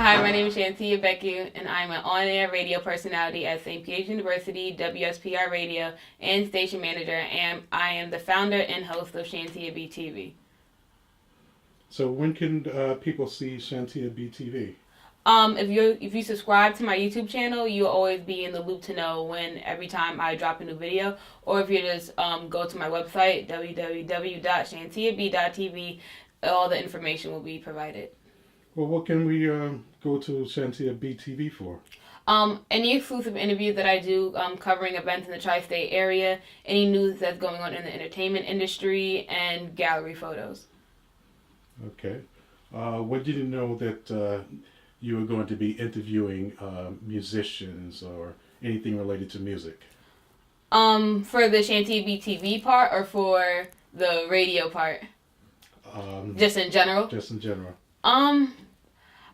Hi, my name is Shantia Beku, and I'm an on-air radio personality at St. Peter's University, WSPR Radio, and station manager, and I am the founder and host of Shantia B TV. So when can people see Shantia B TV? If you subscribe to my YouTube channel, you'll always be in the loop to know when every time I drop a new video. Or if you just go to my website www.shantiab.tv, all the information will be provided. Well, what can we go to Shantia B TV for? Any exclusive interviews that I do covering events in the tri-state area, any news that's going on in the entertainment industry, and gallery photos. Okay. When did you know that you were going to be interviewing musicians or anything related to music? For the Shantia B TV part or for the radio part? Just in general? Just in general.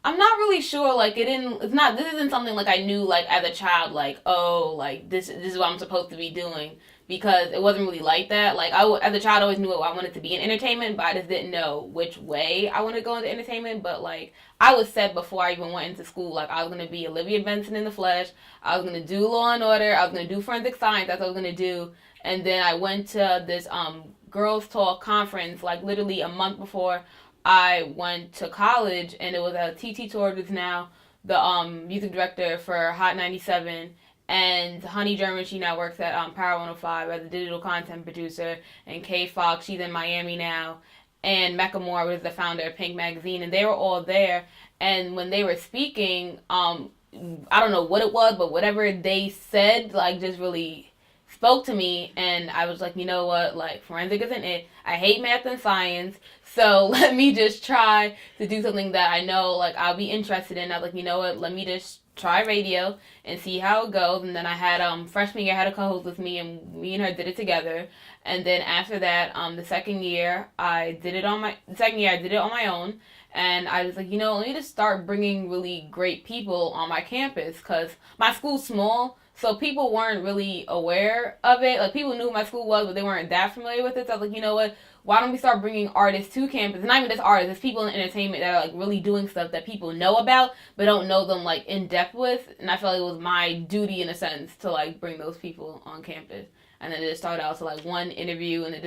I'm not really sure. Like, this isn't something like I knew, like, as a child, like, oh, like, this is what I'm supposed to be doing. Because it wasn't really like that. Like, as a child, I always knew I wanted to be in entertainment, but I just didn't know which way I wanted to go into entertainment. But, like, I was set before I even went into school. Like, I was going to be Olivia Benson in the flesh. I was going to do Law and Order. I was going to do forensic science. That's what I was going to do. And then I went to this Girls Talk conference, like, literally a month before I went to college, and it was TT Torres, who's now the music director for Hot 97, and Honey German, she now works at Power 105 as a digital content producer, and Kay Fox, she's in Miami now, and Mecca Moore was the founder of Pink Magazine, and they were all there, and when they were speaking, I don't know what it was, but whatever they said, like, just really spoke to me, and I was like, you know what, like, forensic isn't it. I hate math and science, so let me just try to do something that I know, like, I'll be interested in. I was like, you know what, let me just try radio and see how it goes. And then I had, freshman year, I had a co-host with me, and me and her did it together. And then after that, the second year, I did it on my own. And I was like, you know, let me just start bringing really great people on my campus, because my school's small, so people weren't really aware of it. Like, people knew what my school was, but they weren't that familiar with it. So I was like, you know what? Why don't we start bringing artists to campus? And not even just artists, it's people in entertainment that are, like, really doing stuff that people know about, but don't know them, like, in depth with. And I felt like it was my duty, in a sense, to, like, bring those people on campus. And then it just started out to, like, one interview, and and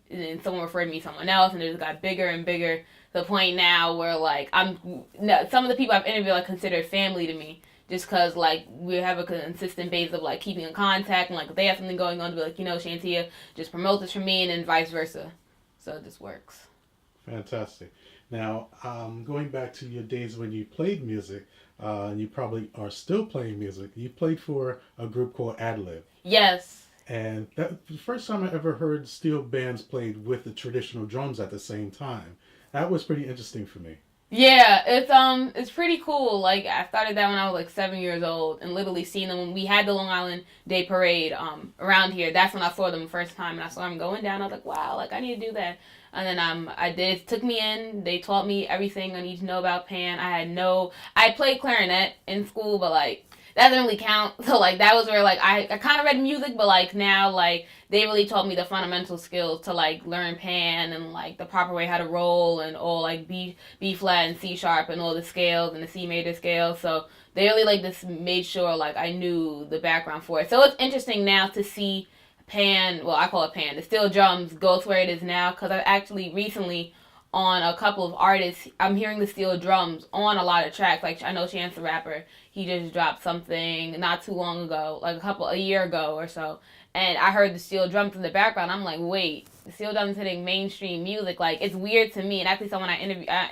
then someone referred me to someone else, and it just got bigger and bigger to the point now where, like, some of the people I've interviewed, like, considered family to me. Just because, like, we have a consistent base of, like, keeping in contact. And, like, if they have something going on, to be like, you know, Shantia, just promote this for me, and then vice versa. So it just works. Fantastic. Now, going back to your days when you played music, and you probably are still playing music, you played for a group called Adlib. Yes. And that the first time I ever heard steel bands played with the traditional drums at the same time. That was pretty interesting for me. Yeah, it's pretty cool. Like, I started that when I was like 7 years old, and literally seeing them when we had the Long Island Day Parade around here. That's when I saw them the first time, and I saw them going down. I was like, wow, like, I need to do that. And then took me in. They taught me everything I need to know about pan. I played clarinet in school, but, like, that doesn't really count. So, like, that was where, like, I kind of read music, but, like, now, like, they really taught me the fundamental skills to, like, learn pan and, like, the proper way how to roll, and all, like, B flat and C sharp and all the scales and the C major scales. So they really, like, just made sure, like, I knew the background for it. So it's interesting now to see pan, well, I call it pan, the steel drums go to where it is now, because I've actually recently, on a couple of artists, I'm hearing the steel drums on a lot of tracks. Like, I know Chance the Rapper, he just dropped something not too long ago, like a year ago or so, and I heard the steel drums in the background. I'm like, wait, the steel drums hitting mainstream music, like, it's weird to me. And actually, someone I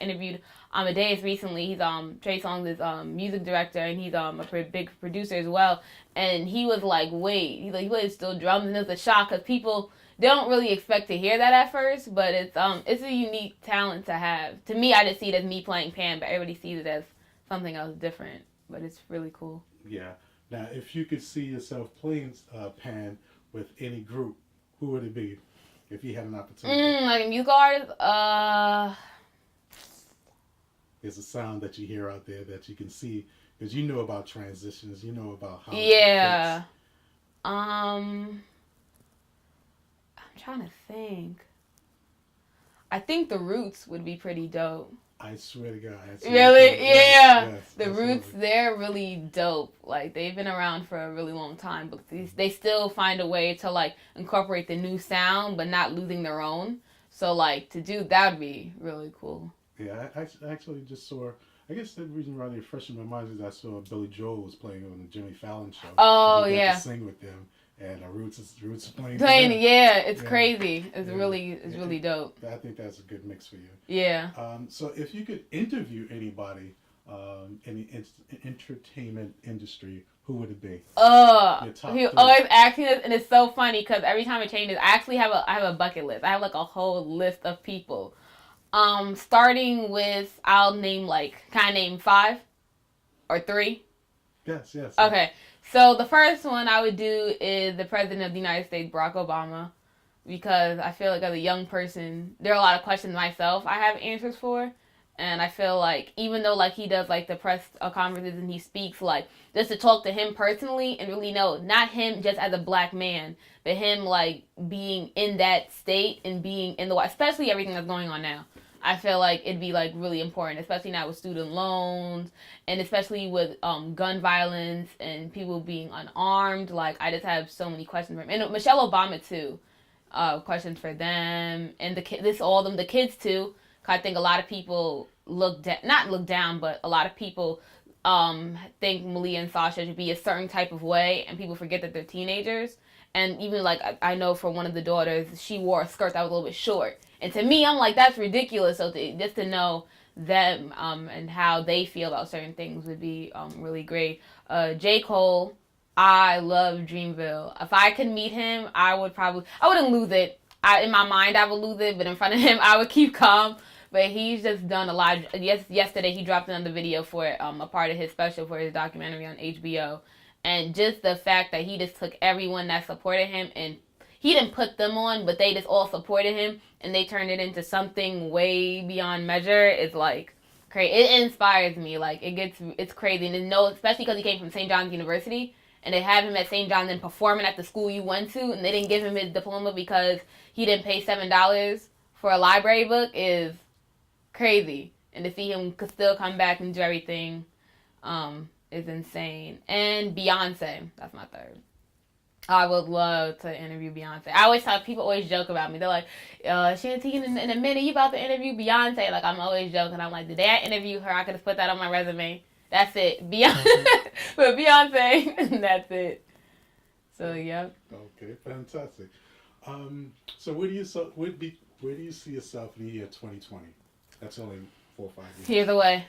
interviewed Amadeus recently, he's Trey Songz' music director, and he's a big producer as well, and he was like, wait, he's like, he plays steel drums, and it was a shock, because people, they don't really expect to hear that at first, but it's a unique talent to have. To me, I just see it as me playing pan, but everybody sees it as something else different. But it's really cool. Yeah. Now, if you could see yourself playing pan with any group, who would it be? If you had an opportunity. Like a musical artist? There's a sound that you hear out there that you can see, because you know about transitions, you know about how. Yeah. I'm trying to think. I think the Roots would be pretty dope. I swear to God. Really? Yeah. Yes, The absolutely. Roots, they're really dope. Like, they've been around for a really long time, but they still find a way to, like, incorporate the new sound, but not losing their own. So, like, to do that would be really cool. Yeah, I actually just saw. I guess the reason why they're fresh in my mind is I saw Billy Joel was playing on the Jimmy Fallon show, and he Oh, got to yeah. sing with them, and Roots is playing for Playing, them. yeah, it's Yeah, crazy. yeah. It's really dope. I think that's a good mix for you. Yeah. So if you could interview anybody in the entertainment industry, who would it be? Your top He three. always asks me this, and it's so funny because every time it changes, I actually have a bucket list. I have like a whole list of people. Starting with, I'll name like, can I name 5 or 3? Yes, yes. Okay, so the first one I would do is the President of the United States, Barack Obama, because I feel like as a young person, there are a lot of questions myself I have answers for. And I feel like even though like he does like the press conferences and he speaks, like just to talk to him personally and really know not him just as a black man, but him like being in that state and being in the, especially everything that's going on now. I feel like it'd be like really important, especially now with student loans and especially with gun violence and people being unarmed. Like I just have so many questions for him and Michelle Obama too. Questions for them and all of them, the kids too. I think a lot of people not look down, but a lot of people think Malia and Sasha should be a certain type of way, and people forget that they're teenagers. And even like I know for one of the daughters, she wore a skirt that was a little bit short, and to me, I'm like that's ridiculous. So just to know them and how they feel about certain things would be really great. J. Cole, I love Dreamville. If I could meet him, I wouldn't lose it. In my mind, I would lose it, but in front of him, I would keep calm. But he's just done a lot. Yesterday, he dropped another video for a part of his special for his documentary on HBO. And just the fact that he just took everyone that supported him and he didn't put them on, but they just all supported him and they turned it into something way beyond measure is like crazy. It inspires me. Like it's crazy. And especially because he came from St. John's University and they have him at St. John's and performing at the school you went to and they didn't give him his diploma because he didn't pay $7 for a library book is crazy. And to see him still come back and do everything is insane. And Beyonce, that's my third. I would love to interview Beyonce. I always talk, people always joke about me. They're like, Shantia, in a minute, you about to interview Beyonce. Like, I'm always joking. I'm like, the day I interview her, I could have put that on my resume. That's it. Beyonce. But Beyonce, that's it. So, yep. Okay, fantastic. So where do you see yourself in the year 2020? That's only 4 or 5 years. Here's the way.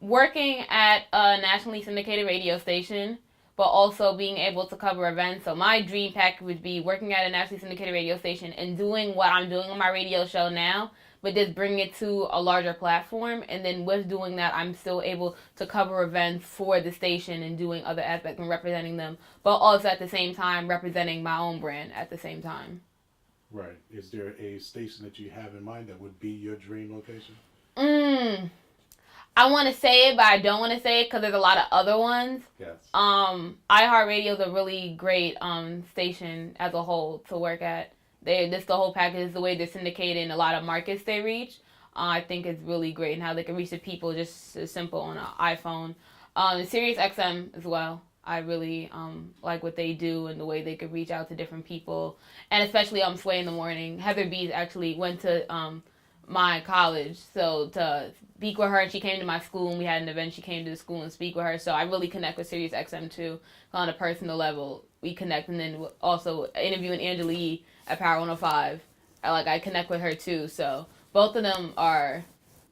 Working at a nationally syndicated radio station, but also being able to cover events. So my dream package would be working at a nationally syndicated radio station and doing what I'm doing on my radio show now, but just bring it to a larger platform. And then with doing that, I'm still able to cover events for the station and doing other aspects and representing them, but also at the same time representing my own brand at the same time. Right. Is there a station that you have in mind that would be your dream location? I want to say it, but I don't want to say it because there's a lot of other ones. Yes. iHeartRadio is a really great station as a whole to work at. The whole package, the way they're syndicated and a lot of markets they reach. I think it's really great and how they can reach the people just as simple on an iPhone. Sirius XM as well. I really like what they do and the way they could reach out to different people. And especially Sway in the Morning. Heather Bees actually went to my college, so to speak with her, and she came to my school and we had an event. She came to the school and speak with her, so I really connect with Sirius XM too on a personal level. We connect, and then also interviewing Angela Yee at Power 105. I connect with her too, so both of them are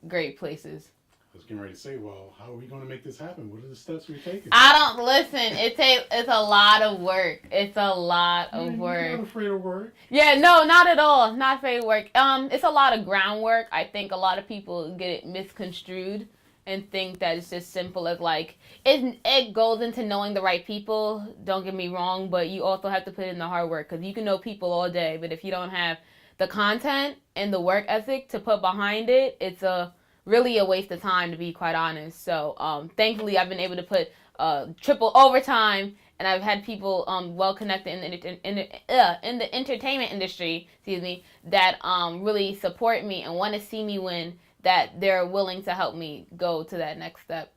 great places. I was getting ready to say, well, how are we going to make this happen? What are the steps we're taking? I don't listen. It's a lot of work. It's a lot of work. You're not afraid of work. Yeah, no, not at all. Not afraid of work. It's a lot of groundwork. I think a lot of people get it misconstrued and think that it's just simple as it goes into knowing the right people. Don't get me wrong, but you also have to put in the hard work because you can know people all day, but if you don't have the content and the work ethic to put behind it, it's really a waste of time, to be quite honest. So thankfully I've been able to put triple overtime, and I've had people well connected in the entertainment industry, that really support me and want to see me win, that they're willing to help me go to that next step.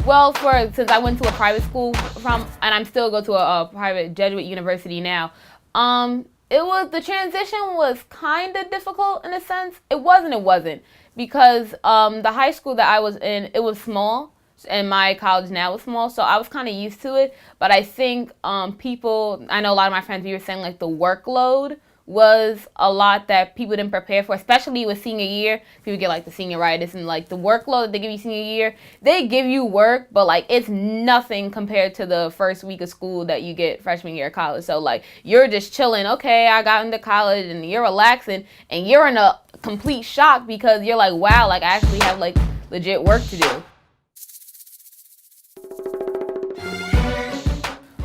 Well, since I went to a private school and I'm still go to a private Jesuit university now, the transition was kind of difficult in a sense. It wasn't because the high school that I was in, it was small, and my college now is small, so I was kind of used to it. But I think I know a lot of my friends, we were saying like the workload was a lot that people didn't prepare for, especially with senior year. People get like the senioritis and like the workload that they give you senior year. They give you work, but like it's nothing compared to the first week of school that you get freshman year of college. So like you're just chilling. Okay, I got into college, and you're relaxing, and you're in a complete shock because you're like, wow, like I actually have like legit work to do.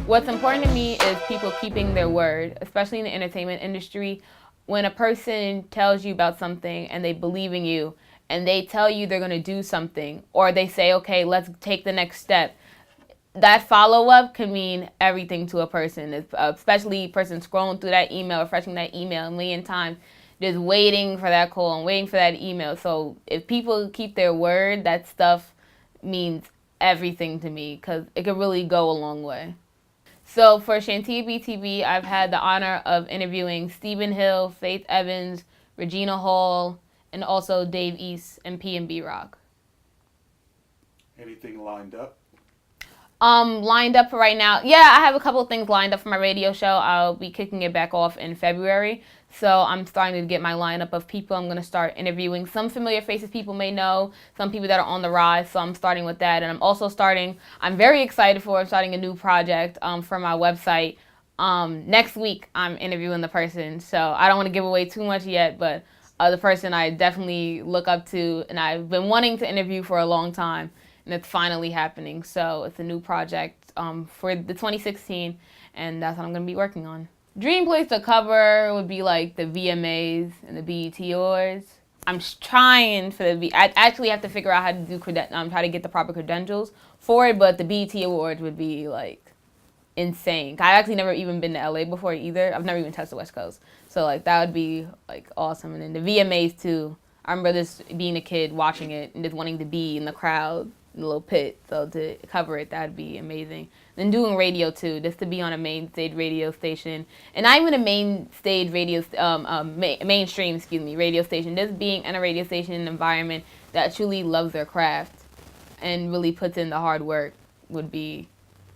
What's important to me is people keeping their word, especially in the entertainment industry. When a person tells you about something and they believe in you and they tell you they're going to do something, or they say, okay, let's take the next step, that follow-up can mean everything to a person, especially a person scrolling through that email, refreshing that email a million times, just waiting for that call and waiting for that email. So if people keep their word, that stuff means everything to me because it could really go a long way. So for Shantia B TV, I've had the honor of interviewing Stephen Hill, Faith Evans, Regina Hall, and also Dave East and P&B Rock. Anything lined up? Lined up for right now. Yeah, I have a couple of things lined up for my radio show. I'll be kicking it back off in February. So I'm starting to get my lineup of people. I'm going to start interviewing some familiar faces people may know, some people that are on the rise. So I'm starting with that. And I'm very excited I'm starting a new project for my website. Next week, I'm interviewing the person. So I don't want to give away too much yet, but the person I definitely look up to and I've been wanting to interview for a long time. And it's finally happening. So it's a new project for the 2016, and that's what I'm going to be working on. Dream place to cover would be like the VMAs and the BET Awards. I'm trying for I actually have to figure out how to do try to get the proper credentials for it, but the BET Awards would be like insane. I've actually never even been to LA before either. I've never even touched the West Coast. So like that would be like awesome. And then the VMAs too. I remember this being a kid watching it and just wanting to be in the crowd, in the little pit. So to cover it, that'd be amazing. Then doing radio too, just to be on a main stage radio station, and not even a main stage radio, mainstream, radio station. Just being in a radio station environment that truly loves their craft and really puts in the hard work would be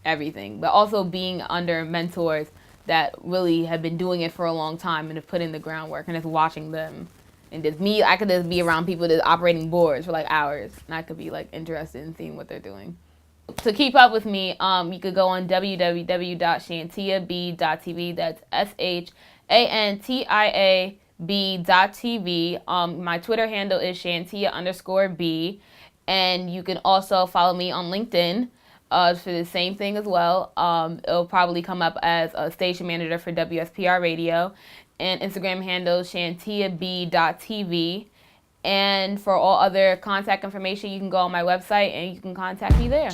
everything. But also being under mentors that really have been doing it for a long time and have put in the groundwork, and just watching them. And I could just be around people that's operating boards for like hours, and I could be like interested in seeing what they're doing. To keep up with me, you could go on www.shantiab.tv. That's SHANTIAB.tv. My Twitter handle is Shantia_B, and you can also follow me on LinkedIn for the same thing as well. It'll probably come up as a station manager for WSPR Radio. And Instagram handle shantiab.tv. And for all other contact information, you can go on my website and you can contact me there.